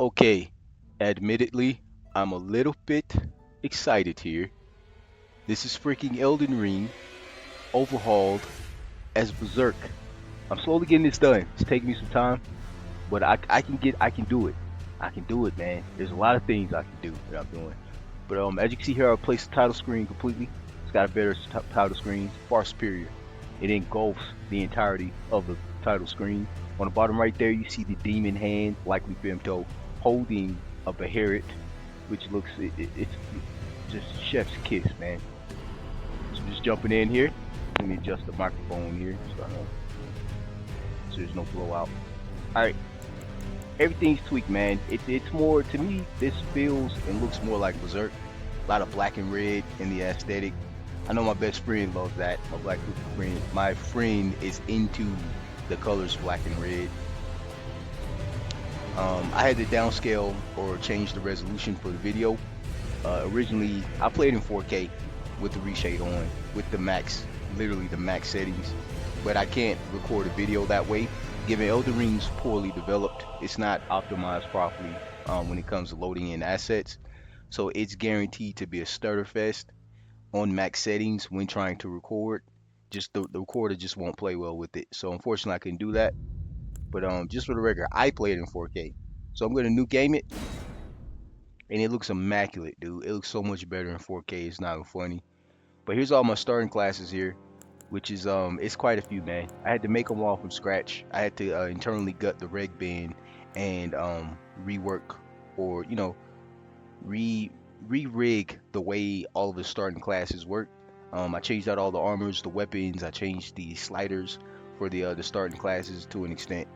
Okay, admittedly, I'm a little bit excited here. This is freaking Elden Ring, overhauled as Berserk. I'm slowly getting this done. It's taking me some time, but I can do it. I can do it, man. There's a lot of things I can do that I'm doing. But as you can see here, I replaced the title screen completely. It's got a better title screen, far superior. It engulfs the entirety of the title screen. On the bottom right there, you see the demon hand, likely Femto, holding a Beherit, which looks it's just chef's kiss, man. So just jumping in here. Let me adjust the microphone here so there's no blowout. All right, everything's tweaked, man. It's more to me. This feels and looks more like Berserk. A lot of black and red in the aesthetic. I know my best friend loves that. My black friend. My friend is into the colors black and red. I had to downscale or change the resolution for the video. Originally, I played in 4K with the reshade on, with the max, literally the max settings. But I can't record a video that way. Given Elden Ring's poorly developed, it's not optimized properly when it comes to loading in assets. So it's guaranteed to be a stutter fest on max settings when trying to record. Just the recorder just won't play well with it. So unfortunately, I couldn't do that. But just for the record, I played in 4K. So I'm gonna new game it, and it looks immaculate, dude. It looks so much better in 4K. It's not even funny. But here's all my starting classes here, which is it's quite a few, man. I had to make them all from scratch. I had to internally gut the reg bin and rework or re re-rig the way all of the starting classes work. I changed out all the armors, the weapons. I changed the sliders for the starting classes to an extent,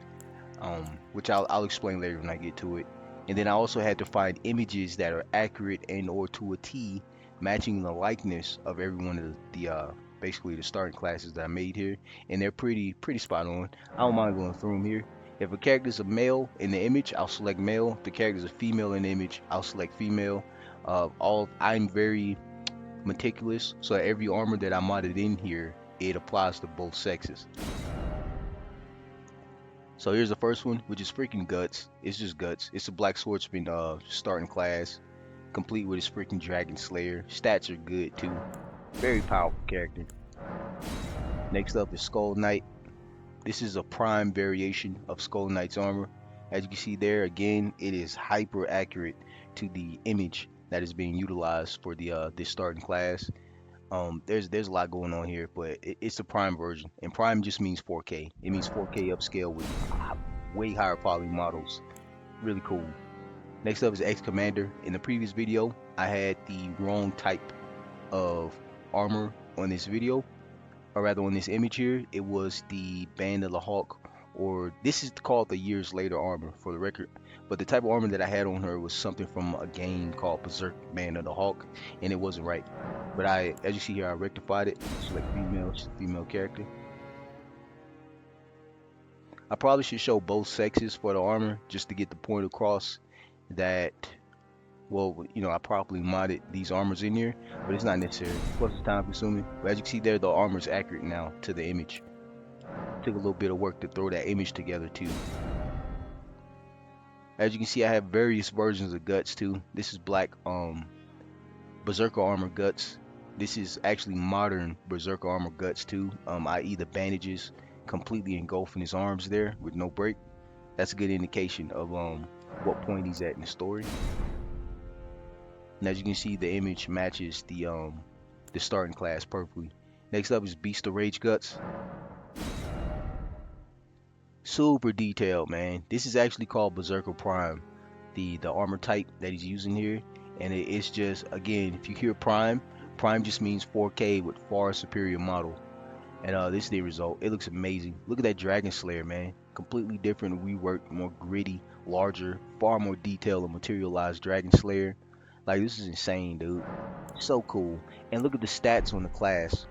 which I'll explain later when I get to it. And then I also had to find images that are accurate and or to a T, matching the likeness of every one of the basically the starting classes that I made here, and they're pretty spot on. I don't mind going through them here. If a character's a male in the image, I'll select male. If the character's a female in the image, I'll select female. All I'm very meticulous, so every armor that I modded in here, it applies to both sexes. So here's the first one, which is freaking Guts. It's just Guts. It's a Black Swordsman starting class, complete with his freaking Dragon Slayer. Stats are good too. Very powerful character. Next up is Skull Knight. This is a prime variation of Skull Knight's armor. As you can see there, again, it is hyper accurate to the image that is being utilized for the this starting class. There's a lot going on here, but it's a prime version, and prime just means 4K. It means 4K upscale with way higher quality models. Really cool. Next up is X Commander. In the previous video, I had the wrong type of armor on this video, or rather on this image here. It was the Band of the Hawk, or this is called the Years Later armor for the record. But the type of armor that I had on her was something from a game called Berserk Band of the Hawk, and it wasn't right. But as you see here, I rectified it. Select female, she's a female character. I probably should show both sexes for the armor just to get the point across that, well, I properly modded these armors in here, but it's not necessary. Plus, it's time consuming. But as you can see there, the armor is accurate now to the image. Took a little bit of work to throw that image together too. As you can see, I have various versions of Guts too. This is black Berserker armor Guts. This is actually modern Berserker armor Guts too, i.e. the bandages completely engulfing his arms there with no break. That's a good indication of what point he's at in the story. And as you can see, the image matches the starting class perfectly. Next up is Beast of Rage Guts. Super detailed, man. This is actually called Berserker Prime, the armor type that he's using here. And it's just, again, if you hear Prime, Prime just means 4K with far superior model. And this is the result. It looks amazing. Look at that Dragon Slayer, man. Completely different, reworked, more gritty, larger, far more detailed and materialized Dragon Slayer. Like, this is insane, dude. So cool. And look at the stats on the class,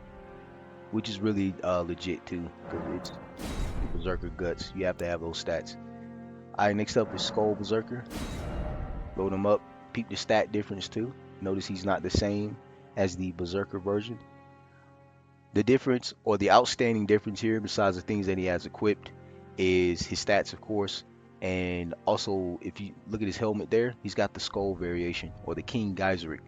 which is really legit too, because it's the Berserker Guts. You have to have those stats. Alright, next up is Skull Berserker. Load him up. Peep the stat difference too. Notice he's not the same as the Berserker version. The difference, or the outstanding difference here, besides the things that he has equipped, is his stats, of course. And also, if you look at his helmet there, he's got the skull variation or the King Geiseric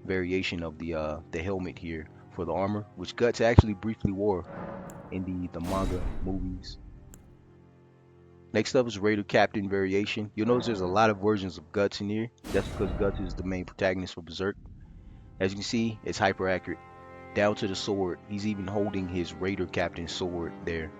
variation of the helmet here for the armor, which Guts actually briefly wore in the manga movies. Next up is Raider Captain variation. You'll notice there's a lot of versions of Guts in here. That's because Guts is the main protagonist for Berserk. As you can see, it's hyper accurate down to the sword. He's even holding his Raider Captain sword there,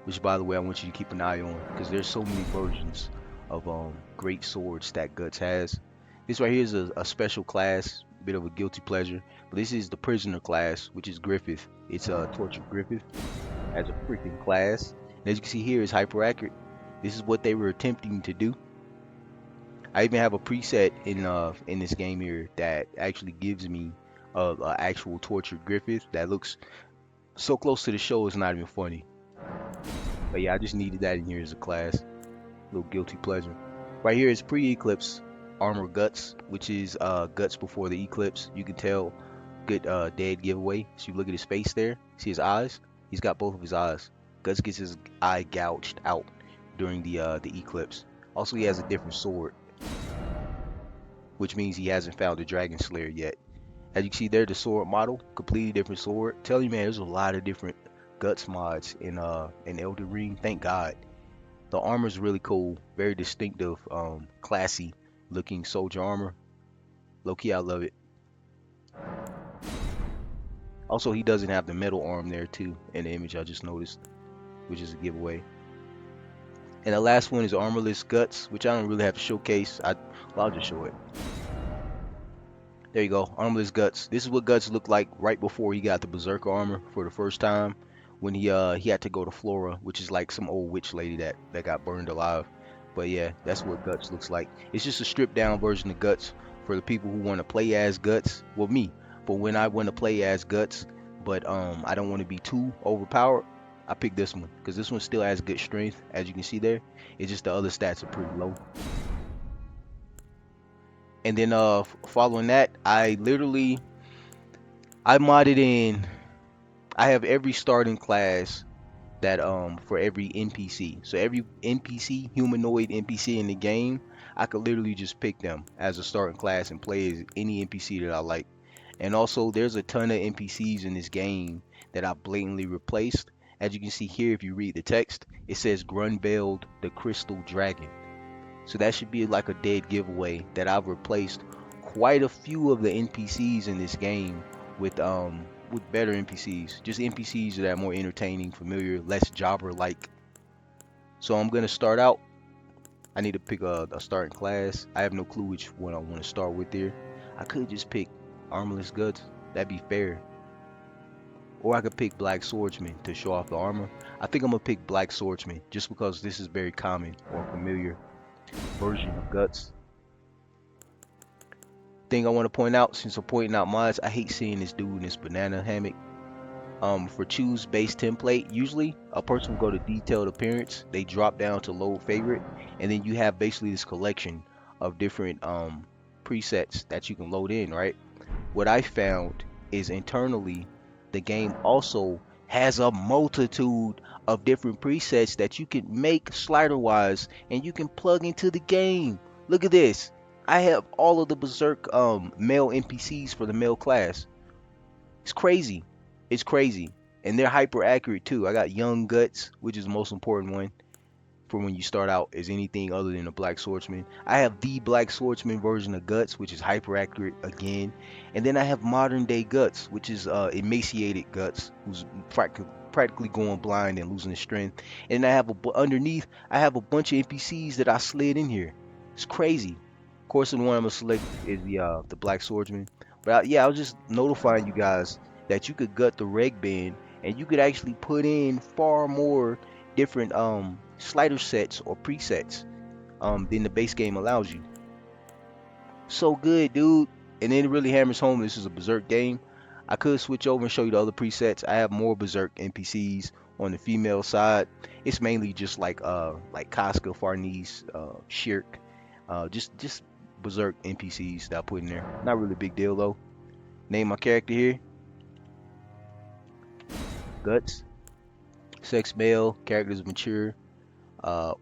which by the way I want you to keep an eye on because there's so many versions of great swords that Guts has. This right here is a special class, bit of a guilty pleasure, but this is the prisoner class, which is Griffith. It's a tortured Griffith as a freaking class. And as you can see here, it's hyper accurate. This is what they were attempting to do. I even have a preset in this game here that actually gives me a actual tortured Griffith that looks so close to the show it's not even funny. But yeah, I just needed that in here as a class. Little guilty pleasure. Right here is pre-eclipse armor Guts, which is Guts before the eclipse. You can tell good dead giveaway. So you look at his face there, see his eyes? He's got both of his eyes. Guts gets his eye gouged out during the eclipse. Also, he has a different sword, which means he hasn't found the Dragon Slayer yet. As you can see there, the sword model, completely different sword. Tell you, man, there's a lot of different Guts mods in Elden Ring. Thank God. The armor's really cool, very distinctive, classy looking soldier armor. Low key, I love it. Also, he doesn't have the metal arm there too in the image I just noticed, which is a giveaway. And the last one is armorless Guts, which I don't really have to showcase. Well, I'll just show it. There you go, armorless Guts. This is what Guts looked like right before he got the Berserk armor for the first time, when he had to go to Flora, which is like some old witch lady that got burned alive. But yeah, that's what Guts looks like. It's just a stripped down version of Guts for the people who want to play as Guts. Well, me, but when I want to play as Guts, but I don't want to be too overpowered, I pick this one because this one still has good strength, as you can see there. It's just the other stats are pretty low. And then following that, I modded in. I have every starting class that for every NPC. So every NPC, humanoid NPC in the game, I could literally just pick them as a starting class and play as any NPC that I like. And also there's a ton of NPCs in this game that I blatantly replaced. As you can see here, if you read the text, it says Grunbeld the Crystal Dragon. So that should be like a dead giveaway that I've replaced quite a few of the NPCs in this game with better NPCs. Just NPCs that are more entertaining, familiar, less jobber like. So I'm gonna start out. I need to pick a starting class. I have no clue which one I want to start with there. I could just pick Armorless Guts. That'd be fair. Or I could pick Black Swordsman to show off the armor. I think I'm gonna pick Black Swordsman just because this is very common or familiar version of Guts. Thing I want to point out, since I'm pointing out mods, I hate seeing this dude in this banana hammock. For choose base template, usually a person will go to detailed appearance, they drop down to load favorite, and then you have basically this collection of different presets that you can load in, right? What I found is internally the game also has a multitude of different presets that you can make slider wise and you can plug into the game. Look at this. I have all of the Berserk male NPCs for the male class. It's crazy. It's crazy. And they're hyper accurate too. I got Young Guts, which is the most important one for when you start out as anything other than a Black Swordsman. I have the Black Swordsman version of Guts, which is hyper accurate again. And then I have modern day Guts, which is emaciated Guts, who's practically going blind and losing his strength. And I have underneath, I have a bunch of NPCs that I slid in here. It's crazy. Of course, the one I'm gonna select is the Black Swordsman. But yeah, I was just notifying you guys that you could gut the reg bin and you could actually put in far more different slider sets or presets than the base game allows you. So good, dude. And then it really hammers home this is a Berserk game. I could switch over and show you the other presets. I have more Berserk NPCs on the female side. It's mainly just like Casca, Farnese, Shirk, just Berserk NPCs that I put in there. Not really a big deal though. Name my character here. Guts. Sex male. Characters mature.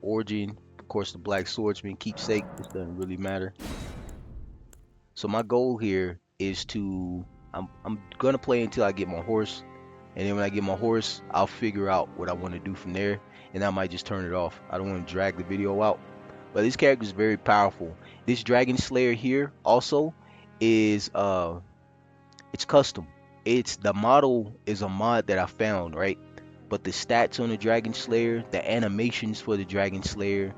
Origin. course, the black swordsman keepsake. This doesn't really matter. So my goal here is to I'm gonna play until I get my horse, and then when I get my horse, I'll figure out what I want to do from there, and I might just turn it off. I don't want to drag the video out. But this character is very powerful. This Dragon Slayer here also is it's custom. It's the model is a mod that I found, right? But the stats on the Dragon Slayer, the animations for the Dragon Slayer,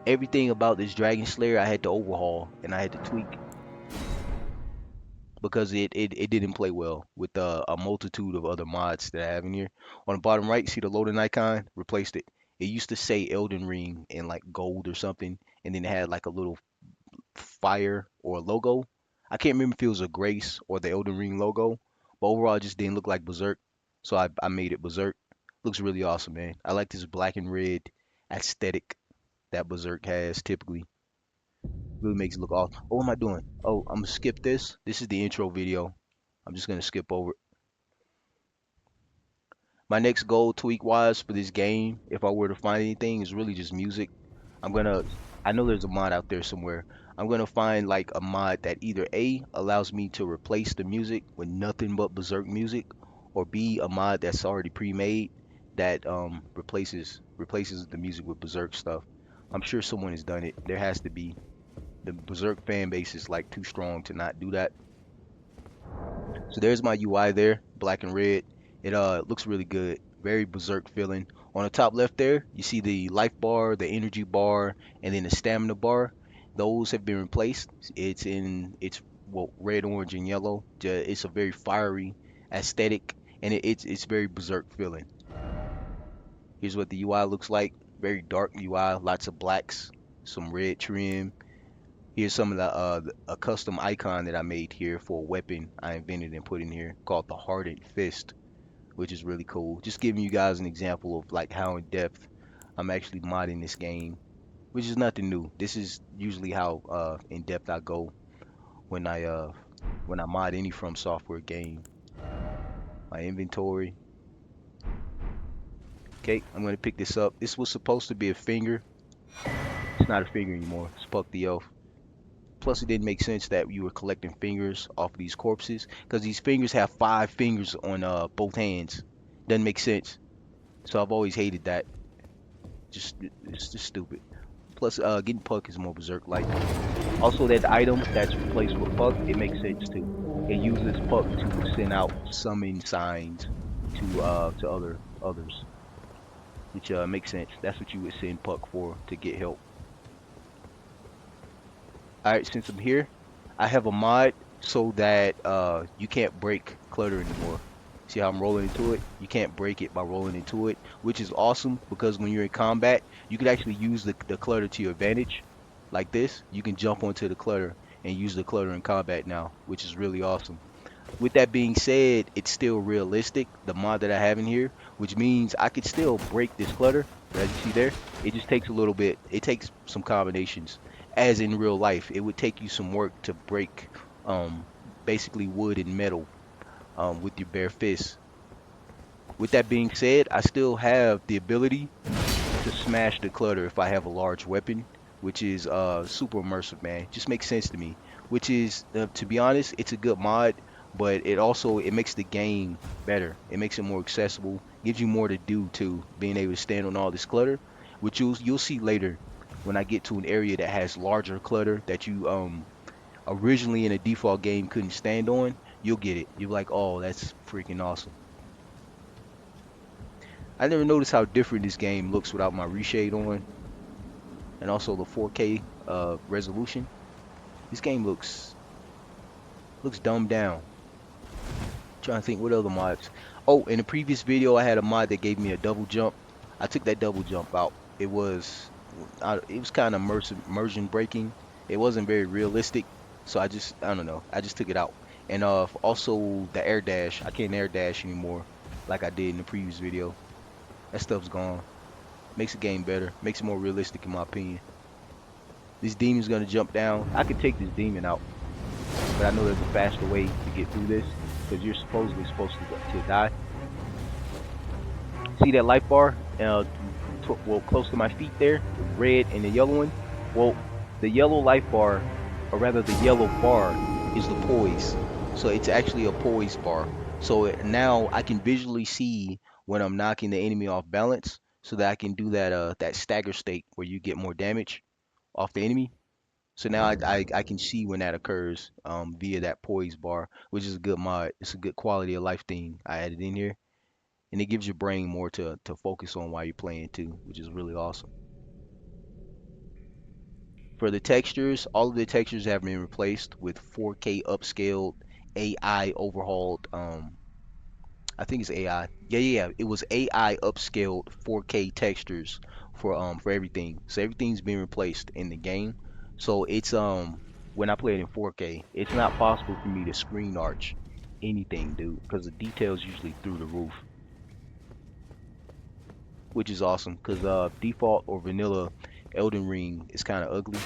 everything about this Dragon Slayer I had to overhaul and I had to tweak because it didn't play well with a multitude of other mods that I have in here. On the bottom right, see the loading icon? Replaced it. It used to say Elden Ring in like gold or something, and then it had like a little fire or a logo. I can't remember if it was a Grace or the Elden Ring logo, but overall it just didn't look like Berserk, so I made it Berserk. Looks really awesome, man. I like this black and red aesthetic that Berserk has typically. Really makes it look awesome. Oh, what am I doing? Oh, I'm gonna skip this. This is the intro video. I'm just gonna skip over it. My next goal tweak wise for this game, if I were to find anything, is really just music. I'm gonna, I know there's a mod out there somewhere. I'm gonna find like a mod that either A allows me to replace the music with nothing but Berserk music, or B a mod that's already pre-made that replaces the music with Berserk stuff. I'm sure someone has done it. There has to be. The Berserk fan base is like too strong to not do that. So there's my UI there, black and red. It looks really good, very Berserk feeling. On the top left there, you see the life bar, the energy bar, and then the stamina bar. Those have been replaced. It's well, red, orange, and yellow. It's a very fiery aesthetic, and it's very Berserk feeling. Here's what the UI looks like. Very dark UI, lots of blacks, some red trim. Here's some of a custom icon that I made here for a weapon I invented and put in here called the Hardened Fist, which is really cool. Just giving you guys an example of like how in depth I'm actually modding this game, which is nothing new. This is usually how in depth I go when I mod any From Software game. My inventory. Okay, I'm gonna pick this up. This was supposed to be a finger. It's not a finger anymore. It's Puck the Elf. Plus, it didn't make sense that you were collecting fingers off of these corpses because these fingers have 5 fingers on both hands. Doesn't make sense. So I've always hated that. Just it's just stupid. Plus, getting Puck is more Berserk-like. Also, that item that's replaced with Puck, it makes sense too. It uses Puck to send out summon signs to others, which makes sense. That's what you would send Puck for to get help. Alright, since I'm here, I have a mod so that you can't break clutter anymore. See how I'm rolling into it? You can't break it by rolling into it, which is awesome because when you're in combat, you can actually use the clutter to your advantage. Like this, you can jump onto the clutter and use the clutter in combat now, which is really awesome. With that being said, it's still realistic, the mod that I have in here, which means I could still break this clutter, as you see there. It just takes a little bit, it takes some combinations. As in real life, it would take you some work to break basically wood and metal with your bare fists. With that being said, I still have the ability to smash the clutter if I have a large weapon, which is super immersive, man. Just makes sense to me. Which is, to be honest, it's a good mod, but it makes the game better. It makes it more accessible, gives you more to do too, being able to stand on all this clutter, which you'll see later when I get to an area that has larger clutter that you originally in a default game couldn't stand on. You'll get it. You're like, oh, that's freaking awesome. I never noticed how different this game looks without my reshade on, and also the 4K resolution. This game looks dumbed down. Trying to think what other mods. Oh, in the previous video I had a mod that gave me a double jump. I took that double jump out. It was kind of immersion breaking. It wasn't very realistic, so I don't know. I just took it out. And also the air dash. I can't air dash anymore like I did in the previous video. That stuff's gone. Makes the game better. Makes it more realistic in my opinion. This demon's gonna jump down. I could take this demon out, but I know there's a faster way to get through this because you're supposedly supposed to die. See that life bar? well, close to my feet there, the red and the yellow one. Well, the yellow life bar, or rather the yellow bar, is the poise. So it's actually a poise bar. So now I can visually see when I'm knocking the enemy off balance, so that I can do that stagger state where you get more damage off the enemy. So now I can see when that occurs via that poise bar, which is a good mod. It's a good quality of life thing I added in here, and it gives your brain more to focus on while you're playing too, which is really awesome. For the textures, all of the textures have been replaced with 4K upscaled, AI overhauled. I think it's AI. Yeah. It was AI upscaled 4K textures for everything. So everything's been replaced in the game. So it's when I play it in 4K, it's not possible for me to screen arch anything, dude, because the details usually through the roof, which is awesome. Because default or vanilla Elden Ring is kind of ugly.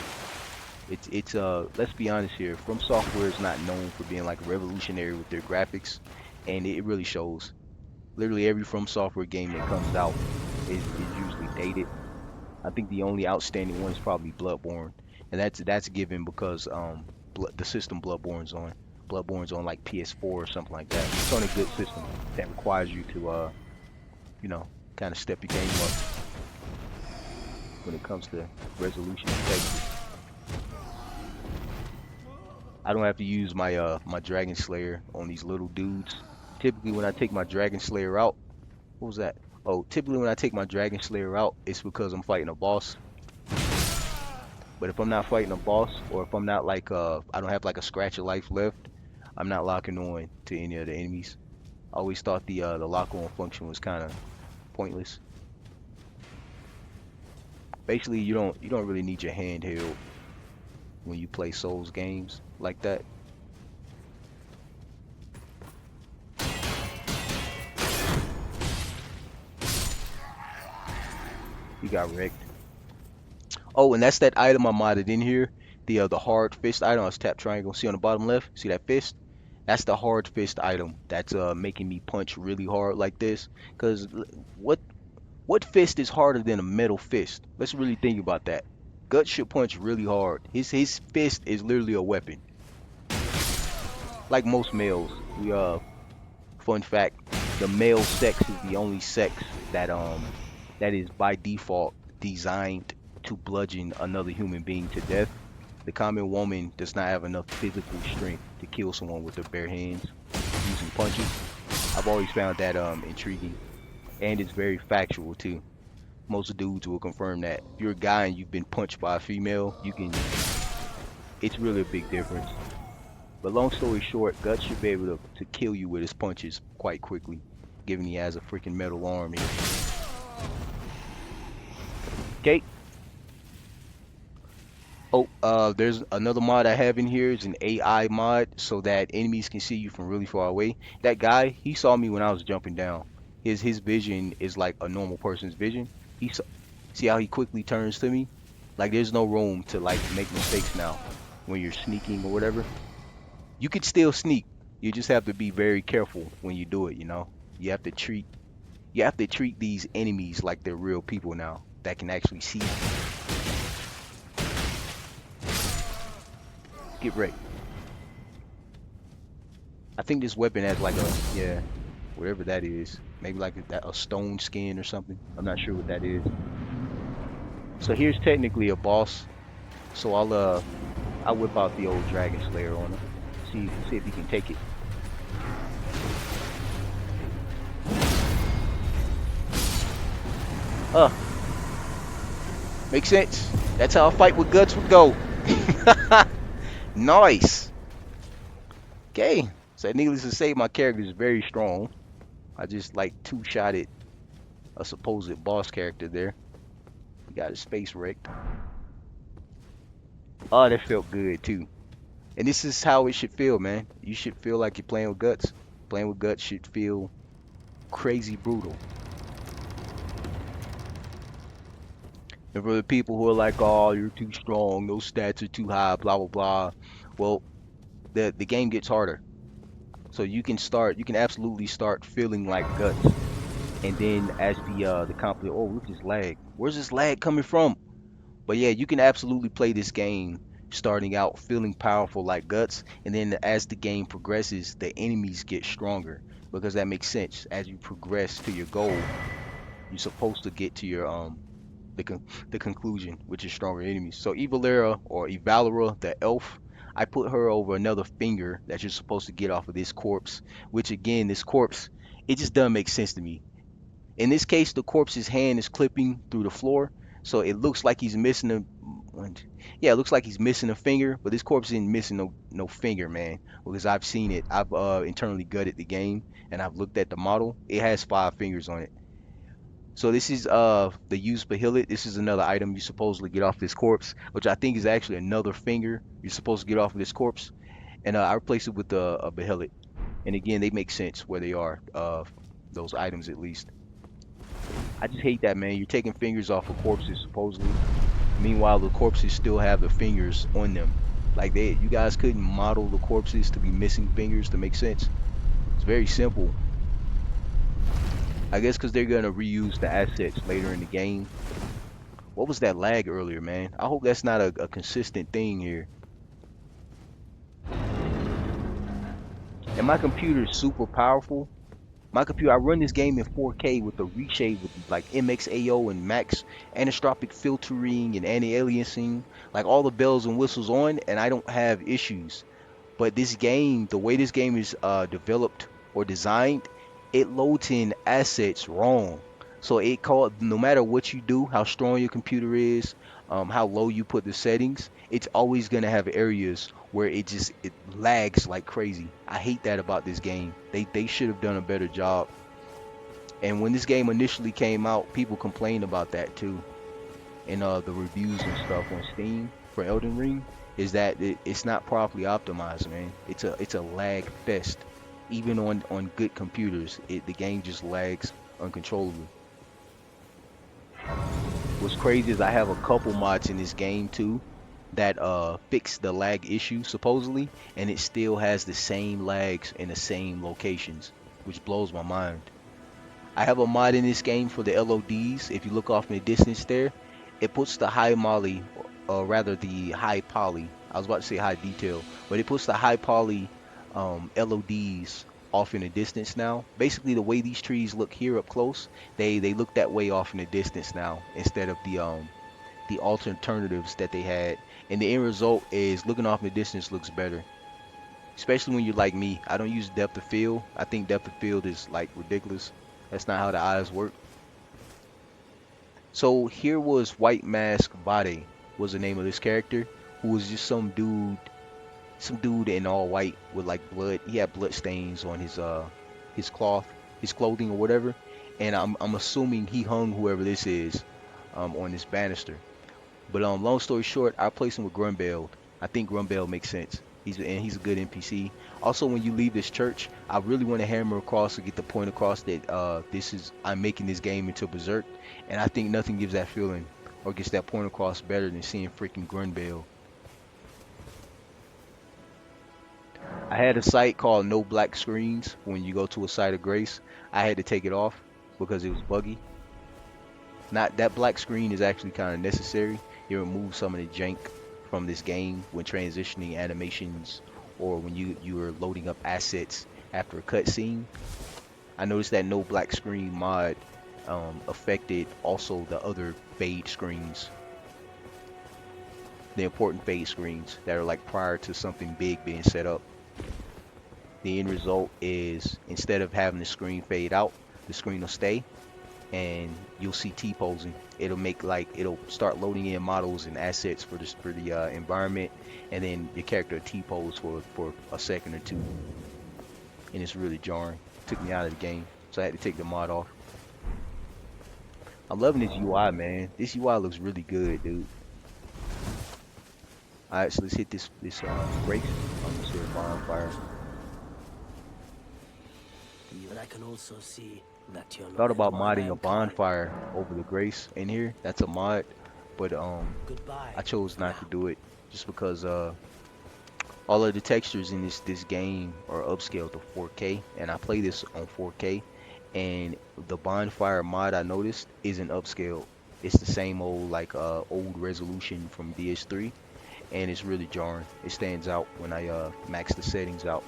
It's let's be honest here. From Software is not known for being like revolutionary with their graphics, and it really shows. Literally every From Software game that comes out is usually dated. I think the only outstanding one is probably Bloodborne, and that's given because the system Bloodborne's on like PS4 or something like that. It's on a good system that requires you to you know kind of step your game up when it comes to resolution and texture. I don't have to use my Dragon Slayer on these little dudes. Typically when I take my Dragon Slayer out, what was that? Oh, typically when I take my Dragon Slayer out, it's because I'm fighting a boss. But if I'm not fighting a boss, or if I'm not like I don't have like a scratch of life left, I'm not locking on to any of the enemies. I always thought the lock on function was kind of pointless. Basically, you don't really need your handheld when you play Souls games like that. You got wrecked. Oh, and that's that item I modded in here. The hard fist item. I was tap triangle. See on the bottom left? See that fist? That's the hard fist item. That's making me punch really hard like this. Cause what what fist is harder than a metal fist? Let's really think about that. Guts should punch really hard. His fist is literally a weapon. Like most males, we fun fact, the male sex is the only sex that is by default designed to bludgeon another human being to death. The common woman does not have enough physical strength to kill someone with their bare hands using punches. I've always found that intriguing, and it's very factual too. Most dudes will confirm that. If you're a guy and you've been punched by a female, you can. It's really a big difference. But long story short, Guts should be able to kill you with his punches quite quickly, given he has a freaking metal arm here. Okay. Oh, there's another mod I have in here. It's an AI mod so that enemies can see you from really far away. That guy, he saw me when I was jumping down. His vision is like a normal person's vision. See how he quickly turns to me? Like there's no room to like make mistakes now when you're sneaking or whatever. You could still sneak. You just have to be very careful when you do it, you know? You have to treat these enemies like they're real people now that can actually see you. Get wrecked. I think this weapon has like a yeah, whatever that is. Maybe like a stone skin or something. I'm not sure what that is. So here's technically a boss. So I'll whip out the old Dragon Slayer on him. See if he can take it. Uh, Makes sense. That's how a fight with Guts would go. Nice. Okay. So needless to say, my character is very strong. I just like two-shotted a supposed boss character there. He got his face wrecked. Oh, that felt good too. And this is how it should feel, man. You should feel like you're playing with Guts. Playing with Guts should feel crazy brutal. And for the people who are like, oh, you're too strong, those stats are too high, blah blah blah. Well, the game gets harder. So you can absolutely start feeling like Guts. And then as the complete, oh, look at this lag. Where's this lag coming from? But yeah, you can absolutely play this game starting out feeling powerful like guts, and then as the game progresses, the enemies get stronger because that makes sense. As you progress to your goal, you're supposed to get to your the conclusion, which is stronger enemies. So Evalera or Evalera, the elf, I put her over another finger that you're supposed to get off of this corpse, which again, this corpse, it just doesn't make sense to me. In this case, the corpse's hand is clipping through the floor, so it looks like he's missing a yeah, it looks like he's missing a finger, but this corpse isn't missing no finger, man. Because I've seen it. I've internally gutted the game and I've looked at the model. It has 5 fingers on it. So this is the use Bahillit. This is another item you supposedly get off this corpse, which I think is actually another finger you're supposed to get off of this corpse. And I replace it with a Bahillit. And again, they make sense where they are, those items at least. I just hate that, man. You're taking fingers off of corpses supposedly. Meanwhile, the corpses still have the fingers on them. Like you guys couldn't model the corpses to be missing fingers to make sense. It's very simple. I guess because they're gonna reuse the assets later in the game. What was that lag earlier, man? I hope that's not a consistent thing here. And my computer is super powerful. My computer, I run this game in 4K with the reshade with like MXAO and max anisotropic filtering and anti-aliasing, like all the bells and whistles on, and I don't have issues. But this game, the way this game is developed or designed, it loads in assets wrong. So it called no matter what you do, how strong your computer is, how low you put the settings, it's always gonna have areas where it lags like crazy. I hate that about this game. They should have done a better job. And when this game initially came out, people complained about that too. In the reviews and stuff on Steam for Elden Ring, is that it's not properly optimized, man. It's a lag fest. Even on good computers, the game just lags uncontrollably. What's crazy is I have a couple mods in this game too that fix the lag issue supposedly, and it still has the same lags in the same locations, which blows my mind. I have a mod in this game for the LODs. If you look off in the distance there, it puts the high molly, or rather the high poly. I was about to say high detail, but it puts the high poly LODs off in the distance now. Basically, the way these trees look here up close, they look that way off in the distance now instead of the alternatives that they had. And the end result is looking off in the distance looks better. Especially when you're like me. I don't use depth of field. I think depth of field is like ridiculous. That's not how the eyes work. So here was White Mask Bade was the name of this character, who was just some dude in all white with like blood. He had blood stains on his cloth, his clothing or whatever. And I'm assuming he hung whoever this is on this banister. But long story short, I placed him with Grunbeld. I think Grunbeld makes sense. He's a good NPC. Also, when you leave this church, I really want to hammer across to get the point across that I'm making this game into Berserk, and I think nothing gives that feeling or gets that point across better than seeing freaking Grunbeld. I had a site called No Black Screens. When you go to a site of grace, I had to take it off because it was buggy. Not that black screen is actually kind of necessary. It removes some of the jank from this game when transitioning animations or when you are loading up assets after a cutscene. I noticed that no black screen mod affected also the other fade screens, the important fade screens that are like prior to something big being set up. The end result is instead of having the screen fade out, the screen will stay and you'll see T-posing. It'll start loading in models and assets for the environment, and then your character T-pose for a second or two, and it's really jarring. Took me out of the game, so I had to take the mod off. I'm loving this UI, man. This UI looks really good, dude. Alright, so let's hit this race. I'm gonna say a bonfire. But I can also see that you're Thought not about at modding a mankind. bonfire over the grace in here. That's a mod, but Goodbye I chose for not to now. do it just because all of the textures in this game are upscaled to 4K, and I play this on 4K, And the bonfire mod I noticed isn't upscaled. It's the same old like old resolution from DS3, and it's really jarring. It stands out when I max the settings out.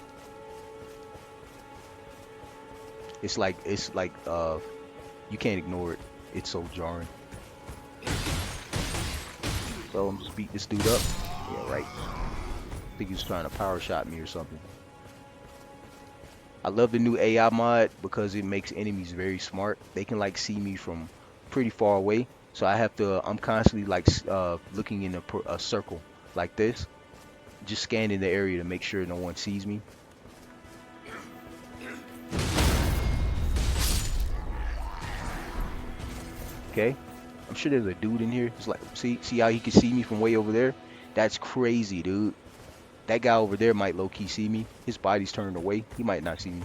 It's like you can't ignore it. It's so jarring. So I'm just beat this dude up. Yeah, right. I think he was trying to power shot me or something. I love the new AI mod because it makes enemies very smart. They can like see me from pretty far away. So I'm constantly like looking in a circle like this, just scanning the area to make sure no one sees me. Okay. I'm sure there's a dude in here. It's like, see how he can see me from way over there? That's crazy, dude. That guy over there might low-key see me. His body's turned away. He might not see me.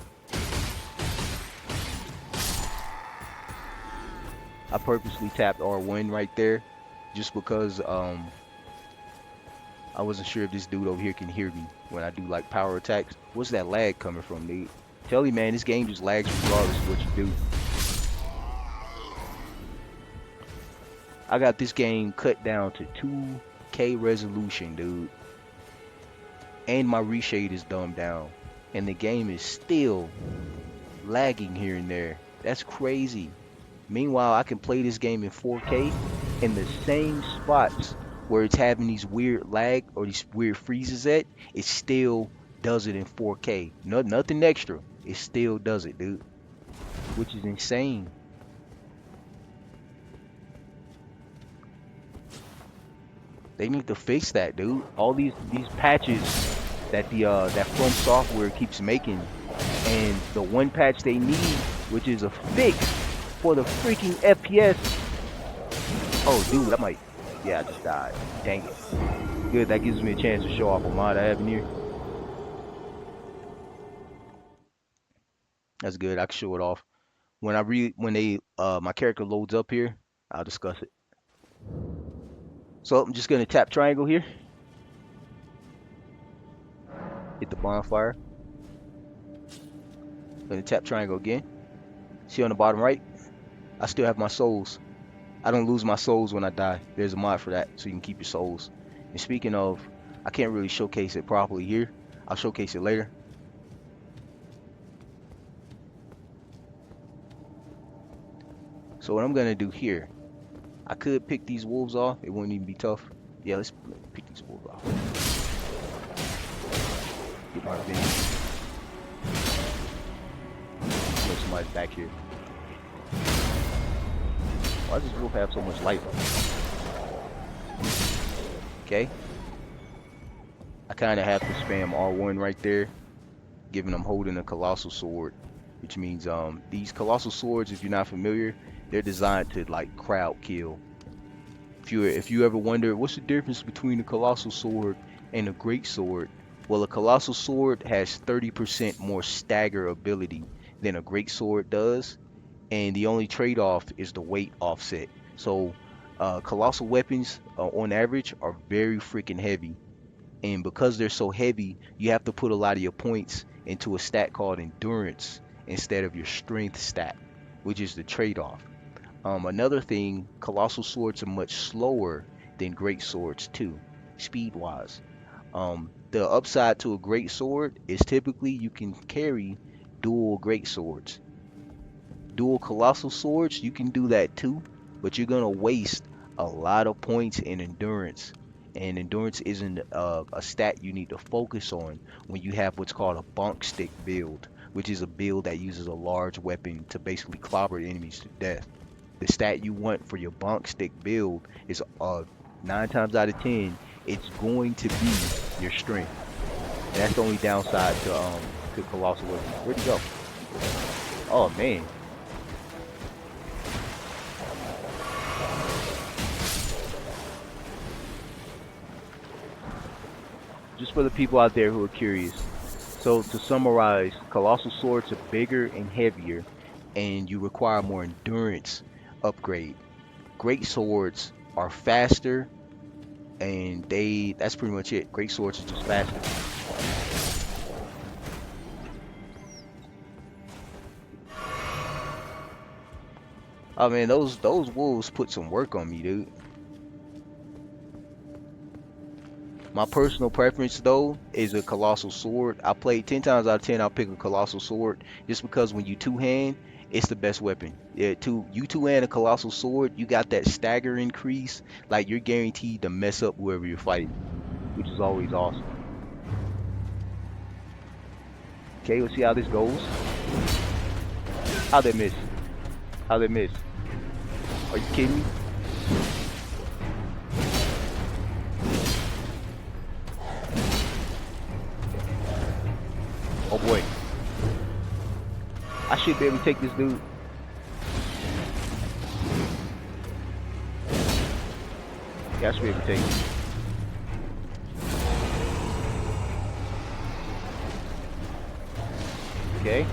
I purposely tapped R1 right there just because I wasn't sure if this dude over here can hear me when I do like power attacks. What's that lag coming from, dude? Tell you, man, this game just lags regardless of what you do. I got this game cut down to 2K resolution, dude. And my reshade is dumbed down. And the game is still lagging here and there. That's crazy. Meanwhile, I can play this game in 4K in the same spots where it's having these weird lag or these weird freezes at, it still does it in 4K. No, nothing extra. It still does it, dude. Which is insane. They need to fix that, dude. All these patches that that From Software keeps making, and the one patch they need, which is a fix for the freaking FPS. Oh, dude, yeah, I just died. Dang it. Good, that gives me a chance to show off a mod I have in here. That's good. I can show it off when my character loads up here. I'll discuss it. So I'm just gonna tap triangle here, hit the bonfire. Gonna tap triangle again. See on the bottom right, I still have my souls. I don't lose my souls when I die. There's a mod for that, so you can keep your souls. And speaking of, I can't really showcase it properly here. I'll showcase it later. So what I'm gonna do here, I could pick these wolves off. It wouldn't even be tough. Yeah, let's pick these wolves off. Get my vengeance. There's somebody back here. Why does this wolf have so much life? Okay. I kind of have to spam R1 right there, given I'm holding a colossal sword, which means these colossal swords, if you're not familiar, they're designed to like crowd kill. If you ever wonder what's the difference between a colossal sword and a great sword, well, a colossal sword has 30% more stagger ability than a great sword does, and the only trade-off is the weight offset. So colossal weapons on average are very freaking heavy, and because they're so heavy, you have to put a lot of your points into a stat called endurance instead of your strength stat, which is the trade-off. Another thing, colossal swords are much slower than great swords too, speed wise. The upside to a great sword is typically you can carry dual great swords. Dual colossal swords, you can do that too, but you're gonna waste a lot of points in endurance. And endurance isn't a stat you need to focus on when you have what's called a bonk stick build, which is a build that uses a large weapon to basically clobber enemies to death. The stat you want for your bonk stick build is 9 times out of 10, it's going to be your strength. And that's the only downside to colossal weapons. Where'd he go? Oh man. Just for the people out there who are curious. So to summarize, colossal swords are bigger and heavier, and you require more endurance upgrade. Great swords are faster, and that's pretty much it. Great swords are just faster. Oh man, those wolves put some work on me, dude. My personal preference though is a colossal sword. I play 10 times out of 10 I'll pick a colossal sword just because when you two-hand, it's the best weapon. Yeah, you two-hand a colossal sword, you got that stagger increase, like you're guaranteed to mess up whoever you're fighting, which is always awesome. Okay, let's see how this goes. How'd they miss? How'd they miss? Are you kidding me? Oh boy. I should be able to take this dude. Yeah, I should be able to take him. Okay.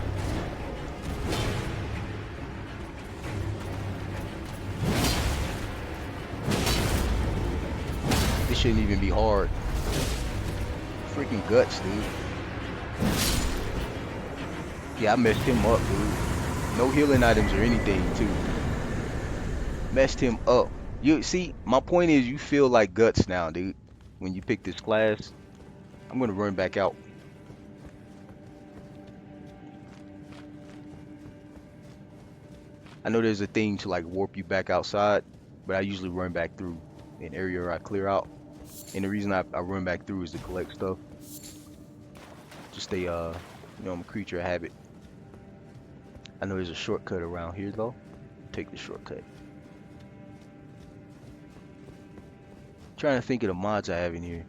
This shouldn't even be hard. Freaking guts, dude. Yeah, I messed him up, dude. No healing items or anything, too. Messed him up. You see, my point is you feel like guts now, dude. When you pick this class, I'm gonna run back out. I know there's a thing to like warp you back outside, but I usually run back through an area I clear out. And the reason I run back through is to collect stuff. Just a, I'm a creature of habit. I know there's a shortcut around here though. Take the shortcut. Trying to think of the mods I have in here.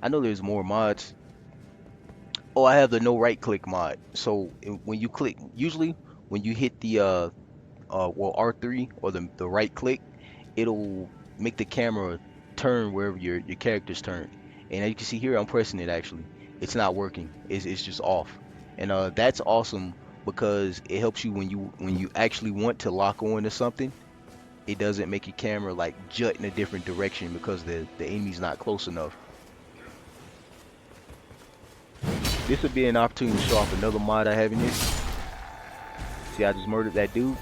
I know there's more mods. Oh, I have the no right click mod. So when you click, usually when you hit the R3 or the right click, it'll make the camera turn wherever your character's turn. And as you can see here, I'm pressing it actually. It's not working. It's just off. And that's awesome because it helps you when you actually want to lock on to something. It doesn't make your camera like jut in a different direction because the enemy's not close enough. This would be an opportunity to show off another mod I have in here. See, I just murdered that dude.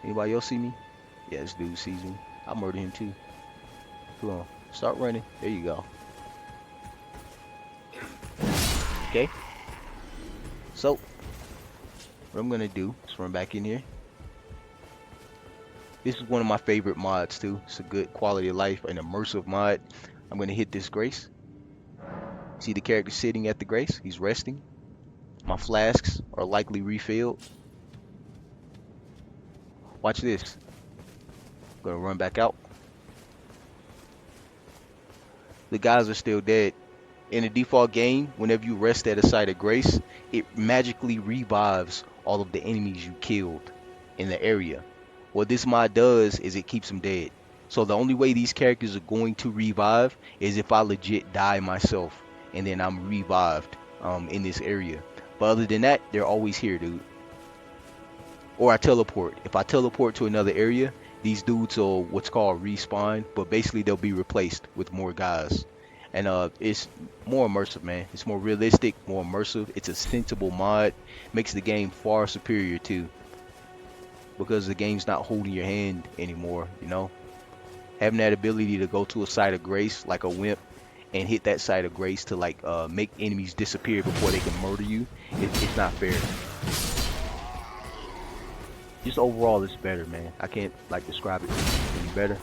Anybody else see me? Yeah, this dude sees me. I murdered him too. Come on, start running. There you go. Okay. So, what I'm gonna do is run back in here. This is one of my favorite mods too. It's a good quality of life, an immersive mod. I'm gonna hit this grace. See the character sitting at the grace? He's resting. My flasks are likely refilled. Watch this. I'm gonna run back out. The guys are still dead. In the default game, whenever you rest at a site of grace, it magically revives all of the enemies you killed in the area. What this mod does is it keeps them dead. So the only way these characters are going to revive is if I legit die myself and then I'm revived in this area. But other than that, they're always here, dude. Or I teleport. If I teleport to another area, these dudes will what's called respawn, but basically they'll be replaced with more guys. And it's more immersive, man. It's more realistic, more immersive. It's a sensible mod. Makes the game far superior too, because the game's not holding your hand anymore, you know. Having that ability to go to a site of grace like a wimp and hit that site of grace to like make enemies disappear before they can murder you, it's not fair. Just overall, it's better, man. I can't like describe it any better.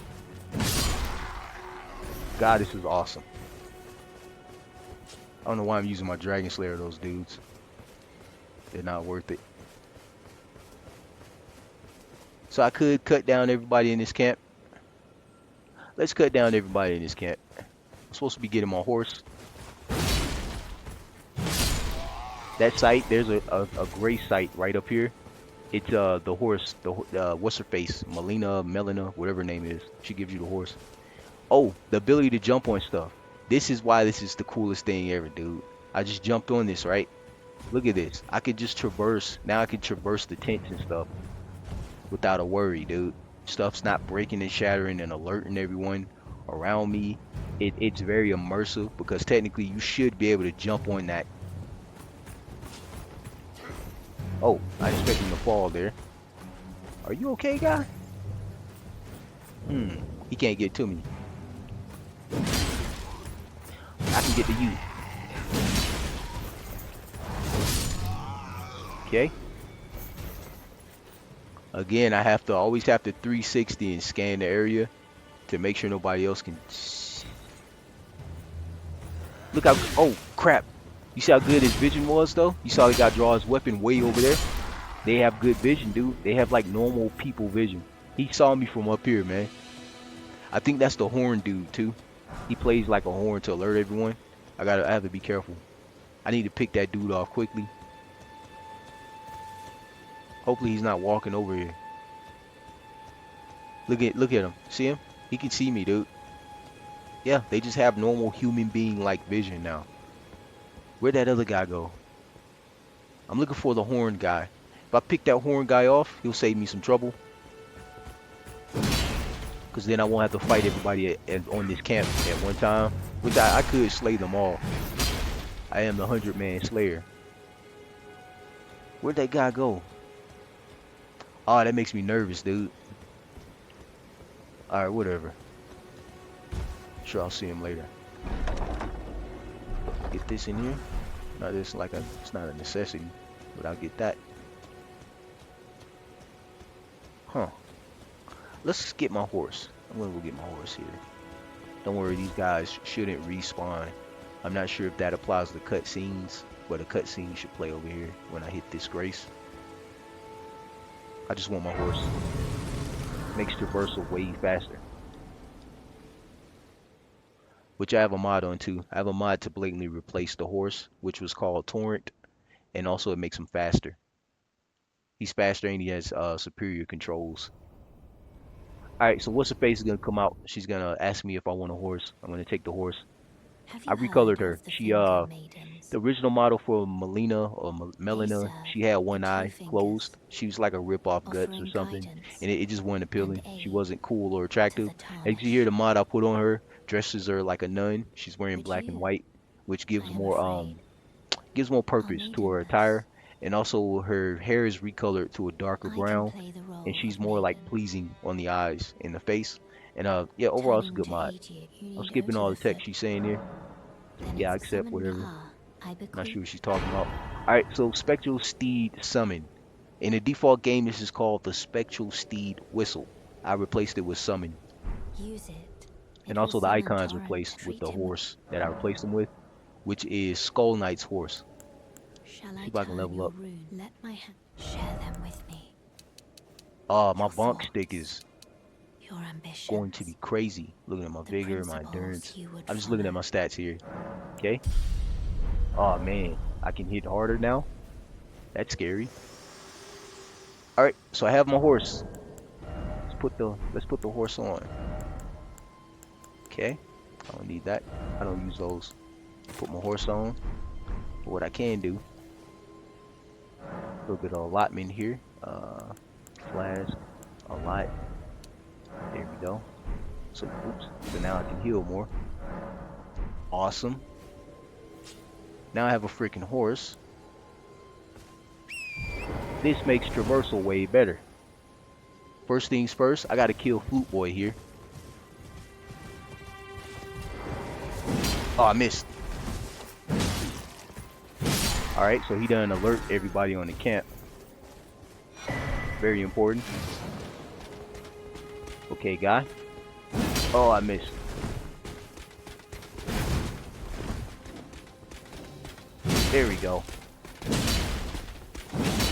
God, this is awesome. I don't know why I'm using my Dragon Slayer, those dudes. They're not worth it. So I could cut down everybody in this camp. Let's cut down everybody in this camp. I'm supposed to be getting my horse. That site, there's a gray site right up here. It's the horse, what's her face? Melina, whatever her name is. She gives you the horse. Oh, the ability to jump on stuff. This is why this is the coolest thing ever, dude. I just jumped on this, right? Look at this. I could just traverse. Now I can traverse the tents and stuff without a worry, dude. Stuff's not breaking and shattering and alerting everyone around me. It's very immersive because technically you should be able to jump on that. Oh, I expect him to fall there. Are you okay, guy? He can't get to me. I can get to you. Okay. Again, I have to always have to 360 and scan the area to make sure nobody else can. Look how. Oh crap! You see how good his vision was, though. You saw the guy draw his weapon way over there. They have good vision, dude. They have like normal people vision. He saw me from up here, man. I think that's the horn dude too. He plays like a horn to alert everyone. I have to be careful. I need to pick that dude off quickly. Hopefully he's not walking over here. Look at him. See him? He can see me, dude. Yeah, they just have normal human being like vision now. Where'd that other guy go? I'm looking for the horn guy. If I pick that horn guy off, he'll save me some trouble. Because then I won't have to fight everybody on this camp at one time. Which I could slay them all. I am the 100-man slayer. Where'd that guy go? Oh, that makes me nervous, dude. Alright, whatever. Sure, I'll see him later. Get this in here. Not this like it's not a necessity, but I'll get that. Huh. Let's get my horse. I'm gonna go get my horse here. Don't worry, these guys shouldn't respawn. I'm not sure if that applies to cutscenes, but a cutscene should play over here when I hit this grace. I just want my horse. Makes traversal way faster. Which I have a mod on too. I have a mod to blatantly replace the horse, which was called Torrent, and also it makes him faster. He's faster and he has superior controls. Alright, so what's her face is gonna come out? She's gonna ask me if I want a horse. I'm gonna take the horse. I recolored her. She the original model for Melina or Melina, she had one eye closed. She was like a rip-off Guts or something, and it just wasn't appealing. She wasn't cool or attractive. As you hear, the mod I put on her dresses her like a nun. She's wearing black and white, which gives more purpose to her attire, and also her hair is recolored to a darker brown, and she's more like pleasing on the eyes and the face. And yeah, overall it's a good mod. I'm skipping all the text she's saying here. Yeah, I accept whatever. Not sure what she's talking about. Alright, so Spectral Steed Summon. In the default game, this is called the Spectral Steed Whistle. I replaced it with Summon. And also the icons replaced with the horse that I replaced them with, which is Skull Knight's horse. See if I can level up. Oh, my bonk stick is going to be crazy. Looking at my vigor, my endurance. I'm just looking at my stats here. Okay. Oh man, I can hit harder now. That's scary. Alright, so I have my horse. Let's put the horse on. Okay. I don't need that. I don't use those. Put my horse on. But what I can do, a little bit of allotment here. Flask, a lot. There we go. So oops. So now I can heal more. Awesome. Now I have a freaking horse. This makes traversal way better. First things first, I gotta kill Flute Boy here. Oh, I missed. Alright, so he done alert everybody on the camp. Very important. Okay, guy. Oh, I missed. There we go.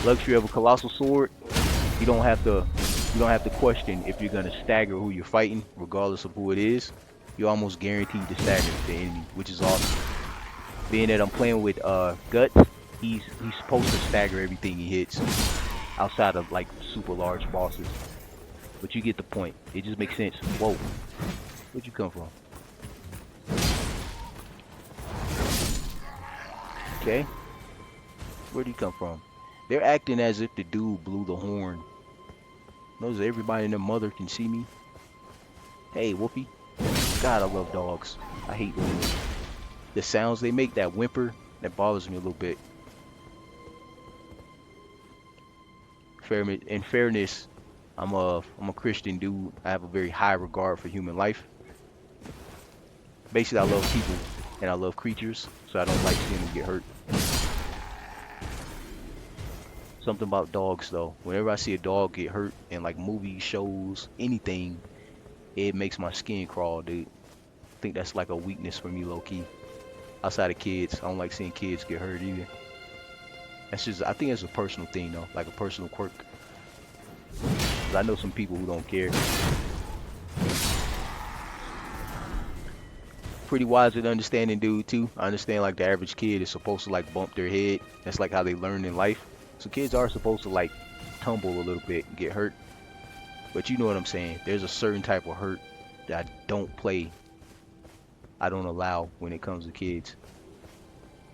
Luxury of a colossal sword. You don't have to question if you're gonna stagger who you're fighting, regardless of who it is. You're almost guaranteed to stagger the enemy, which is awesome. Being that I'm playing with Guts, he's supposed to stagger everything he hits, outside of like super large bosses. But you get the point. It just makes sense. Whoa, where'd you come from? Okay, where'd he come from? They're acting as if the dude blew the horn. Knows everybody and their mother can see me. Hey, Whoopi. God, I love dogs. I hate the sounds they make, that whimper, that bothers me a little bit. In fairness, I'm a Christian dude. I have a very high regard for human life. Basically, I love people and I love creatures, so I don't like seeing them get hurt. Something about dogs though. Whenever I see a dog get hurt in like movies, shows, anything, it makes my skin crawl, dude. I think that's like a weakness for me, low key. Outside of kids, I don't like seeing kids get hurt either. That's just, I think it's a personal thing though, like a personal quirk. 'Cause I know some people who don't care. Pretty wise and understanding dude too. I understand like the average kid is supposed to like bump their head. That's like how they learn in life. So kids are supposed to like tumble a little bit and get hurt. But you know what I'm saying. There's a certain type of hurt that I don't play. I don't allow when it comes to kids.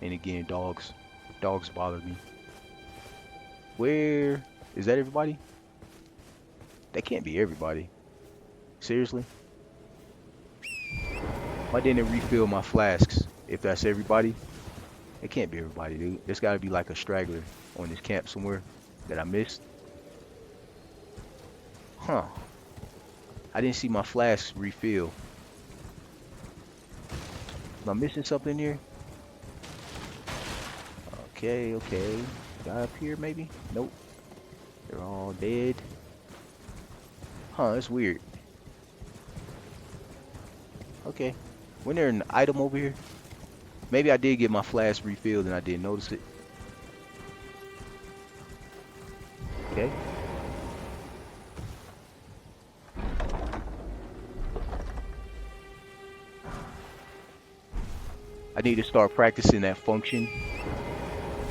And again, dogs. Dogs bother me. Where is that everybody? That can't be everybody. Seriously? Why didn't it refill my flasks? If that's everybody, it can't be everybody, dude. There's got to be like a straggler on this camp somewhere that I missed. Huh. I didn't see my flasks refill. Am I missing something here? Okay, okay. Guy up here maybe? Nope. They're all dead. Huh, that's weird. Okay. Wasn't there an item over here? Maybe I did get my flask refilled and I didn't notice it. Okay. I need to start practicing that function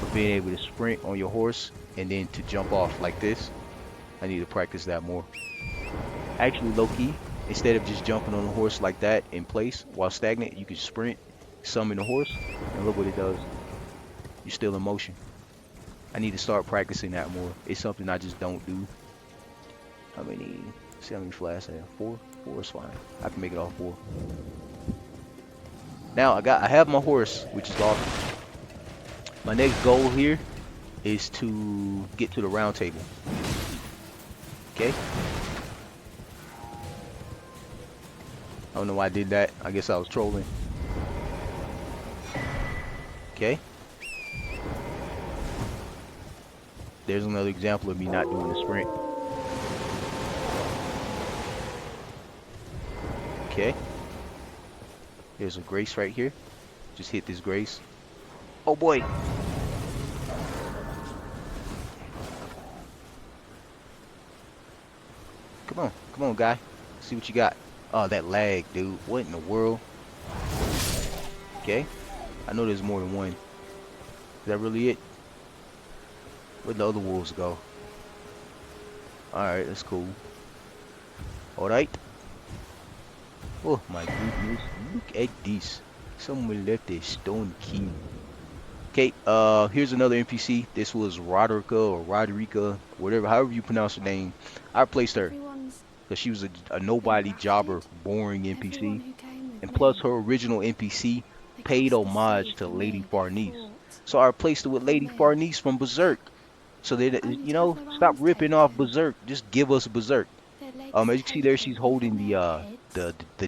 of being able to sprint on your horse and then to jump off like this. I need to practice that more. Actually, low-key, instead of just jumping on the horse like that in place while stagnant, you can sprint, summon the horse, and look what it does. You're still in motion. I need to start practicing that more. It's something I just don't do. How many? See how many flasks I have? 4? 4 is fine. I can make it all 4. Now I have my horse, which is awesome. My next goal here is to get to the round table. Okay. I don't know why I did that. I guess I was trolling. Okay. There's another example of me not doing the sprint. Okay. There's a grace right here. Just hit this grace. Oh boy. Come on, guy. See what you got. Oh, that lag, dude. What in the world? Okay. I know there's more than one. Is that really it? Where'd the other wolves go? Alright, that's cool. Alright. Oh my goodness. Look at this. Someone left a stone key. Okay, here's another NPC. This was Roderica or Roderica, whatever, however you pronounce her name. I replaced her because she was a nobody jobber, boring NPC. And plus her original NPC paid homage to Lady Farnese. So I replaced her with Lady Farnese from Berserk. So that, you know, stop ripping off Berserk. Just give us Berserk. As you can see there, she's holding the